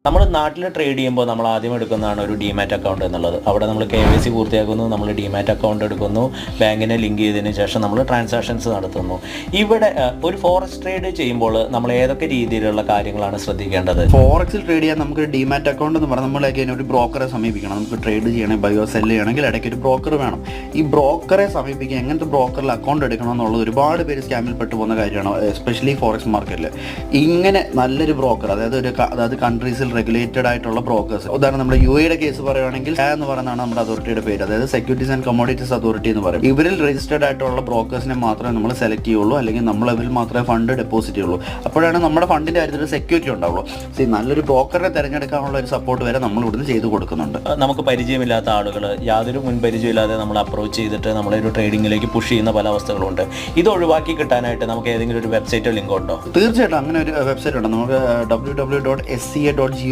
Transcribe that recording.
നമ്മൾ നാട്ടിൽ ട്രേഡ് ചെയ്യുമ്പോൾ നമ്മൾ ആദ്യം എടുക്കുന്നതാണ് ഒരു ഡിമാറ്റ് അക്കൗണ്ട് എന്നുള്ളത്. അവിടെ നമ്മൾ KYC പൂർത്തിയാക്കുന്നു, നമ്മൾ ഡിമാറ്റ് അക്കൗണ്ട് എടുക്കുന്നു, ബാങ്കിനെ ലിങ്ക് ചെയ്തതിന് ശേഷം നമ്മൾ ട്രാൻസാക്ഷൻസ് നടത്തുന്നു. ഇവിടെ ഒരു ഫോറക്സ് ട്രേഡ് ചെയ്യുമ്പോൾ നമ്മൾ ഏതൊക്കെ രീതിയിലുള്ള കാര്യങ്ങളാണ് ശ്രദ്ധിക്കേണ്ടത്? ഫോറക്സിൽ ട്രേഡ് ചെയ്യാൻ നമുക്ക് ഡിമാറ്റ് അക്കൗണ്ട് എന്ന് പറഞ്ഞാൽ നമ്മളൊക്കെ ഒരു ബ്രോക്കറെ സമീപിക്കണം. നമുക്ക് ട്രേഡ് ചെയ്യണമെങ്കിൽ ബയോ സെല്ല് ചെയ്യണമെങ്കിൽ ഇടയ്ക്ക് ഒരു ബ്രോക്കർ വേണം. ഈ ബ്രോക്കറെ സമീപിക്കുക, എങ്ങനത്തെ ബ്രോക്കറിൽ അക്കൗണ്ട് എടുക്കണം എന്നുള്ളത് ഒരുപാട് പേര് സ്കാമിൽ പെട്ടു പോകുന്ന കാര്യമാണ്, എസ്പെഷ്യലി ഫോറക്സ് മാർക്കറ്റിൽ. ഇങ്ങനെ നല്ലൊരു ബ്രോക്കർ, അതായത് കൺട്രീസിൽ റെഗുലേറ്റഡ് ആയിട്ടുള്ള ബ്രോക്കേഴ്സ്, ഉദാഹരണം നമ്മുടെ UAE കേസ് പറയുകയാണെങ്കിൽ എന്ന് പറയുന്നതാണ് നമ്മുടെ അതോറിറ്റിയുടെ പേര്, അതായത് സെക്യൂരിറ്റീസ് ആൻഡ് കമ്മോഡിറ്റീസ് അതോറിറ്റി എന്ന് പറയും. ഇവരിൽ രജിസ്റ്റേർഡ് ആയിട്ടുള്ള ബ്രോക്കേഴ്സിനെ മാത്രമേ നമ്മൾ സെലക്ട് ചെയ്യുള്ളൂ, അല്ലെങ്കിൽ നമ്മൾ ഇവരിൽ മാത്രമേ ഫണ്ട് ഡെപ്പോസിറ്റ് ചെയ്യുള്ളൂ. അപ്പോഴാണ് നമ്മുടെ ഫണ്ടിന്റെ കാര്യത്തിൽ സെക്യൂരിറ്റി ഉണ്ടാവുള്ളൂ. നല്ലൊരു ബ്രോക്കറെ തിരഞ്ഞെടുക്കാനുള്ള ഒരു സപ്പോർട്ട് വരെ നമ്മൾ ഇവിടുന്ന് ചെയ്തു കൊടുക്കുന്നുണ്ട്. നമുക്ക് പരിചയമില്ലാത്ത ആളുകൾ യാതൊരു മുൻപരിചയമില്ലാതെ നമ്മൾ അപ്രോച്ച് ചെയ്തിട്ട് നമ്മളൊരു ട്രേഡിങ്ങിലേക്ക് പുഷ് ചെയ്യുന്ന പല അവസ്ഥകളുണ്ട്. ഇത് ഒഴിവാക്കി കിട്ടാനായിട്ട് നമുക്ക് ഏതെങ്കിലും ഒരു വെബ്സൈറ്റ് ലിങ്ക് ഉണ്ടോ? തീർച്ചയായിട്ടും അങ്ങനെ ഒരു വെബ്സൈറ്റ് ഉണ്ട്. നമുക്ക് www.sca.gov